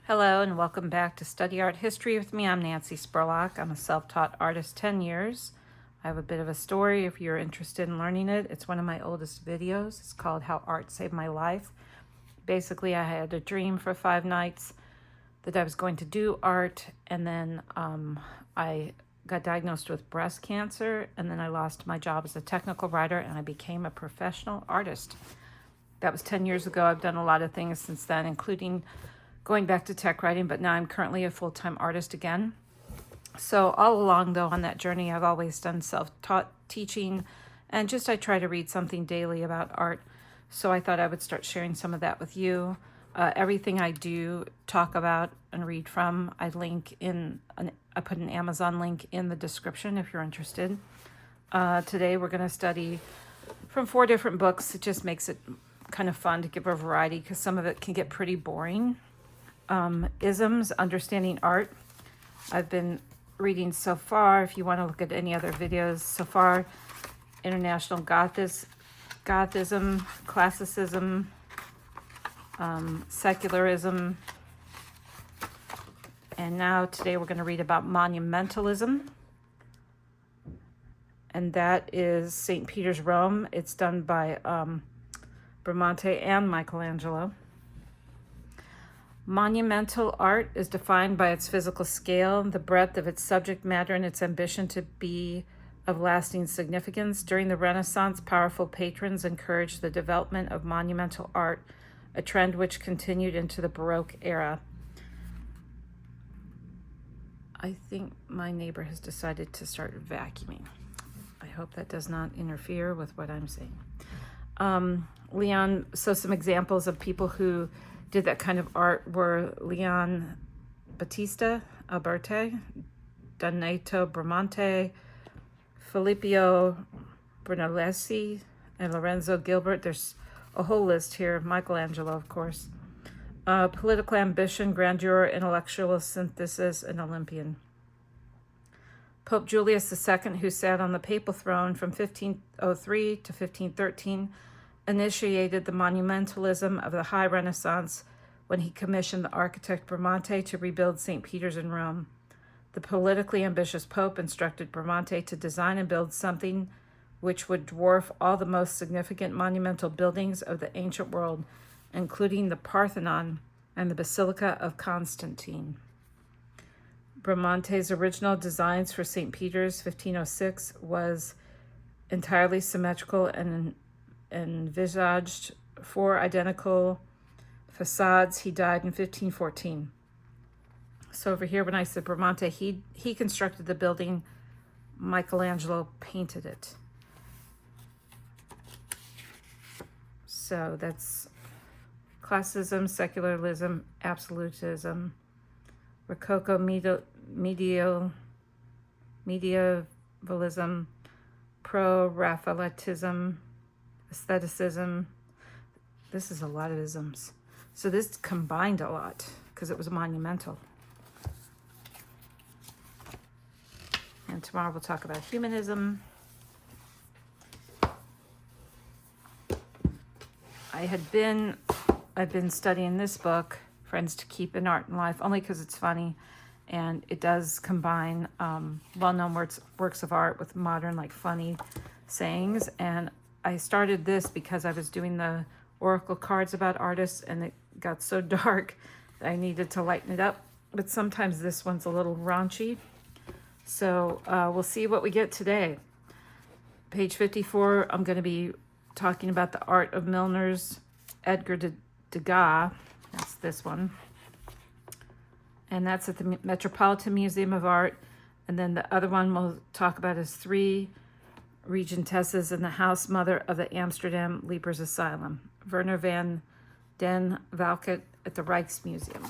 Hello and welcome back to Study Art History with me. I'm Nancy Spurlock. I'm a self-taught artist, 10 years. I have a bit of a story if you're interested in learning it. It's one of my oldest videos. It's called How Art Saved My Life. Basically, I had a dream for 5 nights that I was going to do art, and then I got diagnosed with breast cancer, and then I lost my job as a technical writer, and I became a professional artist. That was 10 years ago. I've done a lot of things since then, including going back to tech writing, but now I'm currently a full-time artist again. So all along, though, on that journey, I've always done self-taught teaching, and just I try to read something daily about art. So I thought I would start sharing some of that with you. Everything I do talk about and read from, I put an Amazon link in the description if you're interested. Today we're going to study from 4 different books. It just makes it kind of fun to give a variety because some of it can get pretty boring. Isms, Understanding Art. I've been reading so far, if you want to look at any other videos so far, International Gothism, Classicism, Secularism, and now today we're going to read about Monumentalism, and that is St. Peter's, Rome. It's done by Bramante and Michelangelo. Monumental art is defined by its physical scale, the breadth of its subject matter, and its ambition to be of lasting significance. During the Renaissance, powerful patrons encouraged the development of monumental art, a trend which continued into the Baroque era. I think my neighbor has decided to start vacuuming. I hope that does not interfere with what I'm saying. So some examples of people who did that kind of art were Leon Battista Alberti, Donato Bramante, Filippo Brunelleschi, and Lorenzo Gilbert. There's a whole list here. Michelangelo, of course. Political ambition, grandeur, intellectual synthesis, and Olympian. Pope Julius II, who sat on the papal throne from 1503 to 1513, initiated the monumentalism of the High Renaissance when he commissioned the architect Bramante to rebuild St. Peter's in Rome. The politically ambitious Pope instructed Bramante to design and build something which would dwarf all the most significant monumental buildings of the ancient world, including the Parthenon and the Basilica of Constantine. Bramante's original designs for St. Peter's, 1506, was entirely symmetrical and envisaged 4 identical facades. He died in 1514. So over here, when I said Bramante, he constructed the building. Michelangelo painted it. So that's classicism, secularism, absolutism, Rococo, medievalism, pro-Raphaelitism, aestheticism. This is a lot of isms. So this combined a lot because it was monumental. And tomorrow we'll talk about humanism. I've been studying this book, Friends to Keep in Art and Life, only because it's funny, and it does combine well-known works of art with modern, like, funny sayings. And I started this because I was doing the oracle cards about artists, and it got so dark that I needed to lighten it up. But sometimes this one's a little raunchy. So we'll see what we get today. Page 54, I'm going to be talking about the art of Milner's Edgar Degas. That's this one. And that's at the Metropolitan Museum of Art. And then the other one we'll talk about is 3 Regentesses and the house mother of the Amsterdam Lepers Asylum, Werner van den Valket at the Rijksmuseum.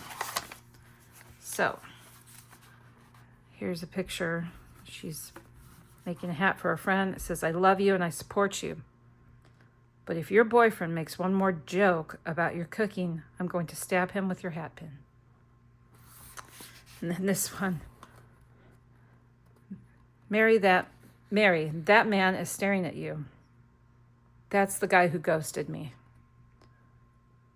So here's a picture. She's making a hat for a friend. It says, "I love you and I support you. But if your boyfriend makes one more joke about your cooking, I'm going to stab him with your hat pin." And then this one. Mary, that man is staring at you. That's the guy who ghosted me.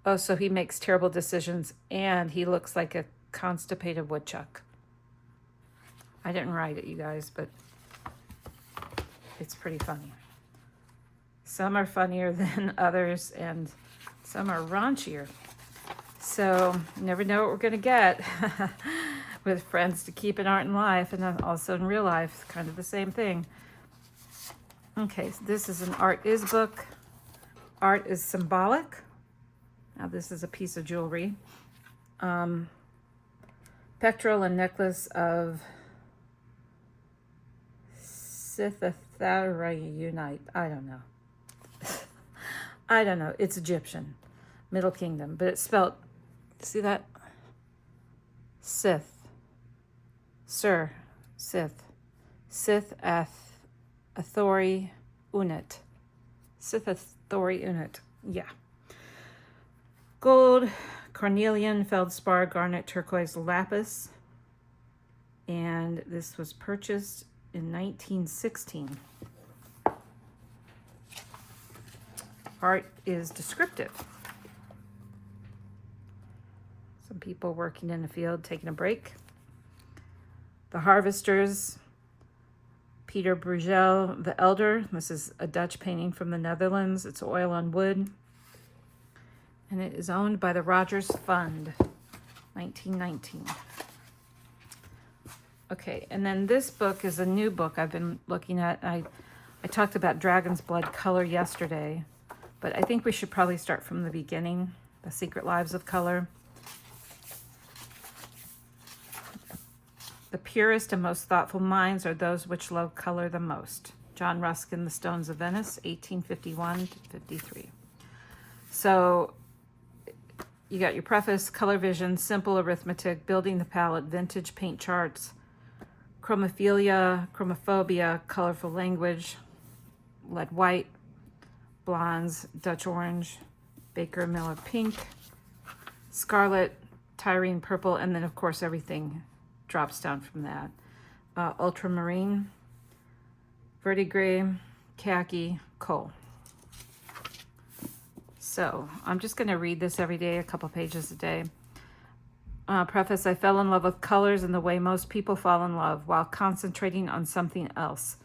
Oh, so he makes terrible decisions and he looks like a constipated woodchuck. I didn't write it, you guys, but it's pretty funny. Some are funnier than others and some are raunchier. So you never know what we're going to get with friends to keep in art and life, and then also in real life, kind of the same thing. Okay, so this is an art is book. Art is symbolic. Now this is a piece of jewelry. Pectoral and necklace of Scythotheriunite. I don't know. I don't know. It's Egyptian, Middle Kingdom, but it's spelled, see that? Sith. Sir. Sith. Scythotheriunite. Scythotheriunite. Yeah. Gold, cornelian, feldspar, garnet, turquoise, lapis. And this was purchased in 1916. Art is descriptive. Some people working in the field taking a break. The Harvesters, Peter Bruegel the Elder. This is a Dutch painting from the Netherlands. It's oil on wood. And it is owned by the Rogers Fund, 1919. Okay, and then this book is a new book I've been looking at. I talked about Dragon's Blood color yesterday, but I think we should probably start from the beginning, The Secret Lives of Color. The purest and most thoughtful minds are those which love color the most. John Ruskin, The Stones of Venice, 1851 to 53. So you got your preface, color vision, simple arithmetic, building the palette, vintage paint charts, chromophilia, chromophobia, colorful language, lead white, blondes, Dutch orange, Baker Miller pink, scarlet, Tyrene purple, and then of course everything drops down from that. Ultramarine, verdigris, khaki, coal. So I'm just going to read this every day, a couple pages a day. Preface, I fell in love with colors in the way most people fall in love, while concentrating on something else.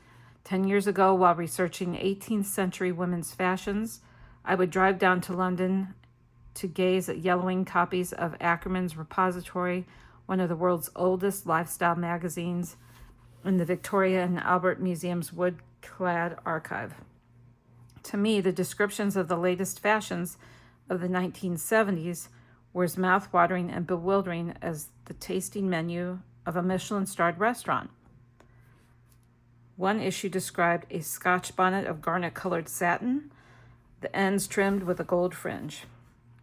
10 years ago, while researching 18th century women's fashions, I would drive down to London to gaze at yellowing copies of Ackerman's Repository, one of the world's oldest lifestyle magazines, in the Victoria and Albert Museum's wood-clad archive. To me, the descriptions of the latest fashions of the 1970s were as mouth-watering and bewildering as the tasting menu of a Michelin-starred restaurant. One issue described a Scotch bonnet of garnet-colored satin, the ends trimmed with a gold fringe.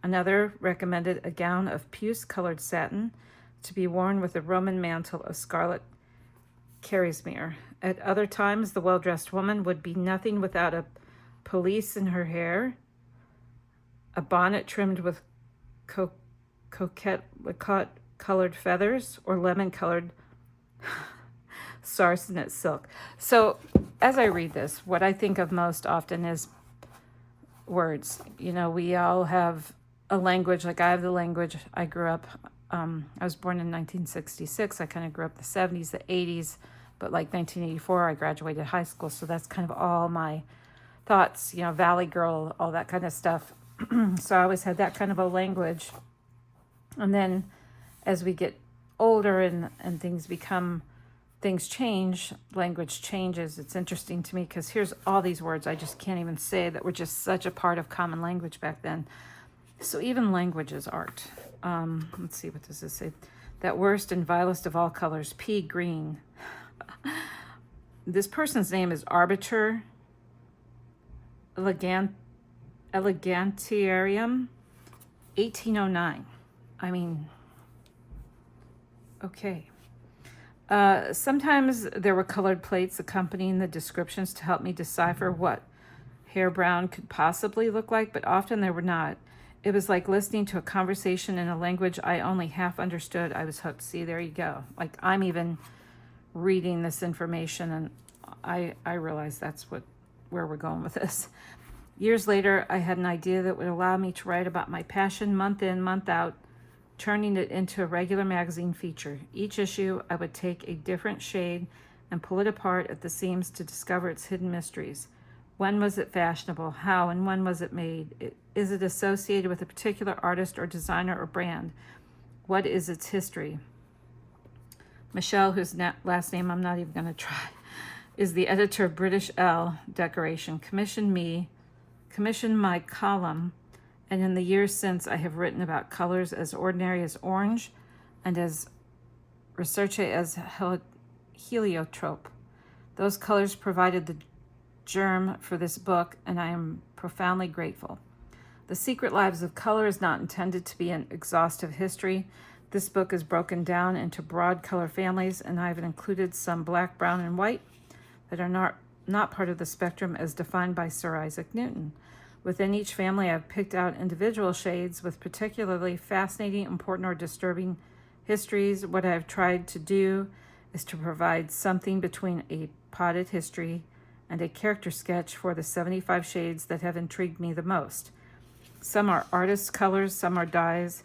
Another recommended a gown of puce-colored satin to be worn with a Roman mantle of scarlet kerosmere. At other times, the well-dressed woman would be nothing without a pelisse in her hair, a bonnet trimmed with coquette-colored feathers, or lemon-colored sarsenet silk. So as I read this, what I think of most often is words. You know, we all have a language. Like I have the language. I grew up, I was born in 1966. I kind of grew up the 70s, the 80s, but like 1984, I graduated high school. So that's kind of all my thoughts, you know, Valley Girl, all that kind of stuff. So I always had that kind of a language. And then as we get older and things change, language changes. It's interesting to me because here's all these words I just can't even say that were just such a part of common language back then. So even language is art. Let's see, what does this say? That worst and vilest of all colors, pea green. This person's name is Arbiter Elegantiarium, 1809. I mean, okay. Sometimes there were colored plates accompanying the descriptions to help me decipher what hair brown could possibly look like, but often there were not. It was like listening to a conversation in a language I only half understood. I was hooked. See, there you go. Like I'm even reading this information and I realize that's where we're going with this. Years later, I had an idea that would allow me to write about my passion month in, month out, turning it into a regular magazine feature. Each issue, I would take a different shade and pull it apart at the seams to discover its hidden mysteries. When was it fashionable? How and when was it made? Is it associated with a particular artist or designer or brand? What is its history? Michelle, whose last name I'm not even going to try, is the editor of British Elle Decoration, commissioned my column, and in the years since I have written about colors as ordinary as orange and as researche as heliotrope. Those colors provided the germ for this book, and I am profoundly grateful. The Secret Lives of Color is not intended to be an exhaustive history. This book is broken down into broad color families, and I have included some black, brown, and white that are not part of the spectrum as defined by Sir Isaac Newton. Within each family, I've picked out individual shades with particularly fascinating, important, or disturbing histories. What I've tried to do is to provide something between a potted history and a character sketch for the 75 shades that have intrigued me the most. Some are artist colors, some are dyes,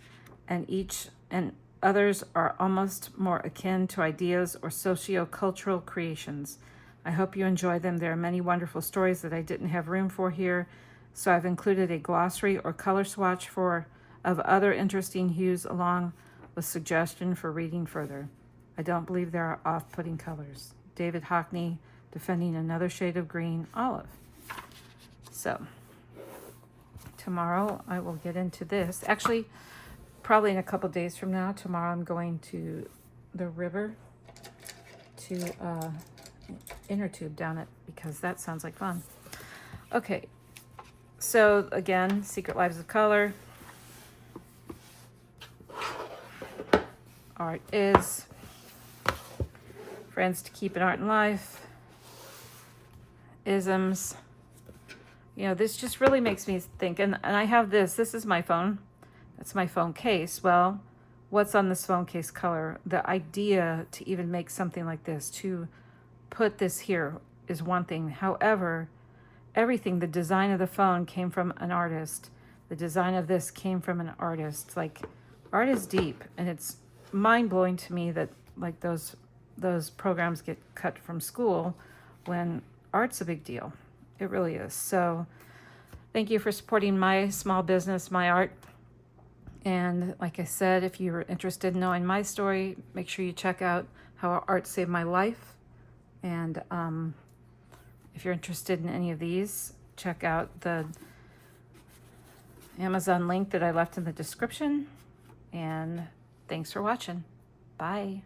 and others are almost more akin to ideas or socio-cultural creations. I hope you enjoy them. There are many wonderful stories that I didn't have room for here, so I've included a glossary or color swatch of other interesting hues along with suggestion for reading further. I don't believe there are off-putting colors. David Hockney, Defending Another Shade of Green, Olive. So, tomorrow I will get into this. Actually, probably in a couple days from now. Tomorrow I'm going to the river to inner tube down it because that sounds like fun. Okay, so again, Secret Lives of Color. Art is. Friends to keep in art and life. Isms. You know, this just really makes me think. And I have this is my phone. That's my phone case. Well, what's on this phone case color? The idea to even make something like this, to put this here, is one thing. However, everything, the design of the phone came from an artist. The design of this came from an artist. Like, art is deep, and it's mind-blowing to me that, like, those programs get cut from school when art's a big deal. It really is. So thank you for supporting my small business, my art. And like I said, if you're interested in knowing my story, make sure you check out How Art Saved My Life. And if you're interested in any of these, check out the Amazon link that I left in the description. And thanks for watching. Bye.